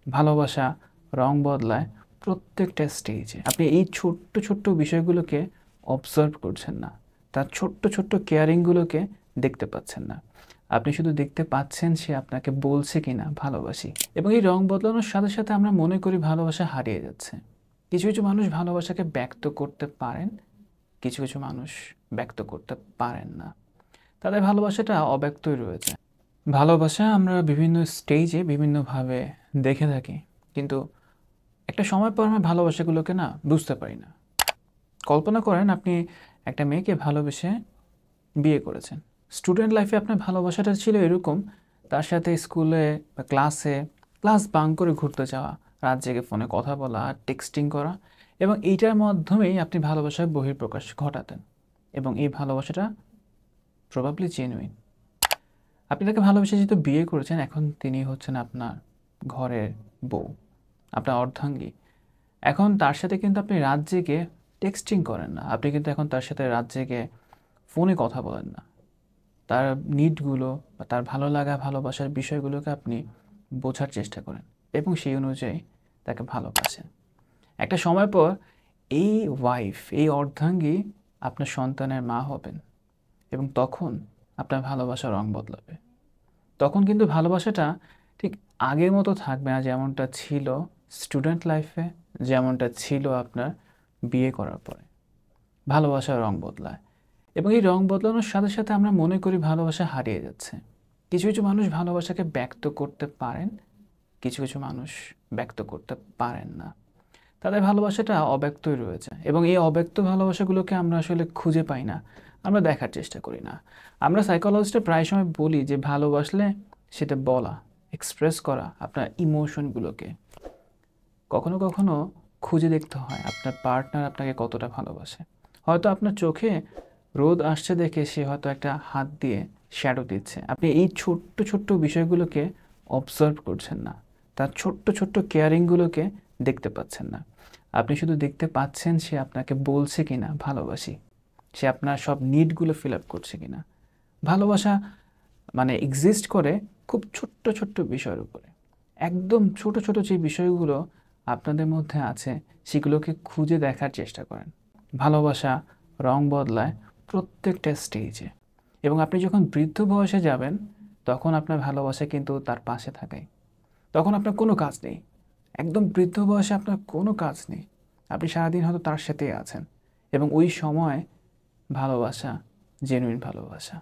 ভালোবাসা রং বদলায় প্রত্যেকটা স্টেজে। আপনি এই ছোট্ট, ছোট্ট বিষয়গুলোকে অবজার্ভ করছেন না। তার ছোট্ট, ছোট্ট কেয়ারিংগুলোকে দেখতে পাচ্ছেন না। আপনি শুধু দেখতে পাচ্ছেন সে আপনাকে বলছে কিনা ভালোবাসি। এবং এই রং বদলানোর সাথে, সাথে আমরা মনে করি ভালোবাসা হারিয়ে যাচ্ছে। কিছু, কিছু মানুষ ভালোবাসাকে ব্যক্ত করতে পারেন, কিছু, কিছু মানুষ ব্যক্ত করতে পারেন না। তাদের ভালোবাসাটা অব্যক্তই রয়েছে। ভালোবাসা আমরা বিভিন্ন স্টেজে বিভিন্নভাবে দেখে থাকি, কিন্তু একটা সময় পর আমরা ভালোবাসাগুলোকে না বুঝতে পারি না। কল্পনা করেন আপনি একটা মেয়েকে ভালোবেসে বিয়ে করেছেন। স্টুডেন্ট লাইফে আপনার ভালোবাসাটা ছিল এরকম, তার সাথে স্কুলে বা ক্লাস বাঙ্ক করে ঘুরতে যাওয়া, রাত জেগে ফোনে কথা বলা, টেক্সটিং করা, এবং এইটার মাধ্যমেই আপনি ভালোবাসার বহিঃপ্রকাশ ঘটাতেন। এবং এই ভালোবাসাটা প্রবাবলি জেনুইন। আপনি তাকে ভালোবেসে যেহেতু বিয়ে করেছেন, এখন তিনি হচ্ছেন আপনার ঘরের বউ, আপনার অর্ধাঙ্গী। এখন তার সাথে কিন্তু আপনি রাত জেগে টেক্সটিং করেন না, আপনি কিন্তু এখন তার সাথে রাত জেগে ফোনে কথা বলেন না। তার নিডগুলো বা তার ভালো লাগা ভালোবাসার বিষয়গুলোকে আপনি বোঝার চেষ্টা করেন এবং সেই অনুযায়ী তাকে ভালোবাসেন। একটা সময় পর এই ওয়াইফ, এই অর্ধাঙ্গী আপনার সন্তানের মা হবেন, এবং তখন আপনার ভালোবাসার রং বদলাবে। তখন কিন্তু ভালোবাসাটা ঠিক আগের মতো থাকবে না, যেমনটা ছিল স্টুডেন্ট লাইফে, যেমনটা ছিল আপনার বিয়ে করার পরে। ভালোবাসার রং বদলায়, এবং এই রং বদলানোর সাথে, সাথে আমরা মনে করি ভালোবাসা হারিয়ে যাচ্ছে। কিছু, কিছু মানুষ ভালোবাসাকে ব্যক্ত করতে পারেন, কিছু, কিছু মানুষ ব্যক্ত করতে পারেন না। তাদের ভালোবাসাটা অব্যক্তই রয়েছে, এবং এই অব্যক্ত ভালোবাসাগুলোকে আমরা আসলে খুঁজে পাই না, আমরা দেখার চেষ্টা করি না। আমরা সাইকোলজিস্টরা প্রায় সময় বলি যে ভালোবাসলে সেটা বলা, এক্সপ্রেস করা আপনার ইমোশনগুলোকে। কখনো কখনো খুঁজে দেখতে হয় আপনার পার্টনার আপনাকে কতটা ভালোবাসে। হয়তো আপনার চোখে রোদ আসছে দেখে সে হয়তো একটা হাত দিয়ে শ্যাডো দিচ্ছে। আপনি এই ছোট্ট ছোট্ট বিষয়গুলোকে অবজার্ভ করছেন না, তার ছোট্ট ছোট্ট কেয়ারিংগুলোকে দেখতে পাচ্ছেন না। আপনি শুধু দেখতে পাচ্ছেন সে আপনাকে বলছে কিনা ভালোবাসি, সে আপনার সব নিডগুলো ফিল আপ করছে কিনা। ভালোবাসা মানে এক্সিস্ট করে খুব ছোট্ট ছোট্ট বিষয়ের উপরে। একদম ছোট ছোট যে বিষয়গুলো আপনাদের মধ্যে আছে সেগুলোকে খুঁজে দেখার চেষ্টা করেন। ভালোবাসা রং বদলায় প্রত্যেকটা স্টেজে, এবং আপনি যখন বৃদ্ধ বয়সে যাবেন তখন আপনার ভালোবাসা কিন্তু তার পাশে থাকে। তখন আপনার কোনো কাজ নেই, একদম বৃদ্ধ বয়সে আপনার কোনো কাজ নেই, আপনি সারাদিন হয়তো তার সাথেই আছেন, এবং ওই সময় ভালোবাসা জেনুইন ভালোবাসা।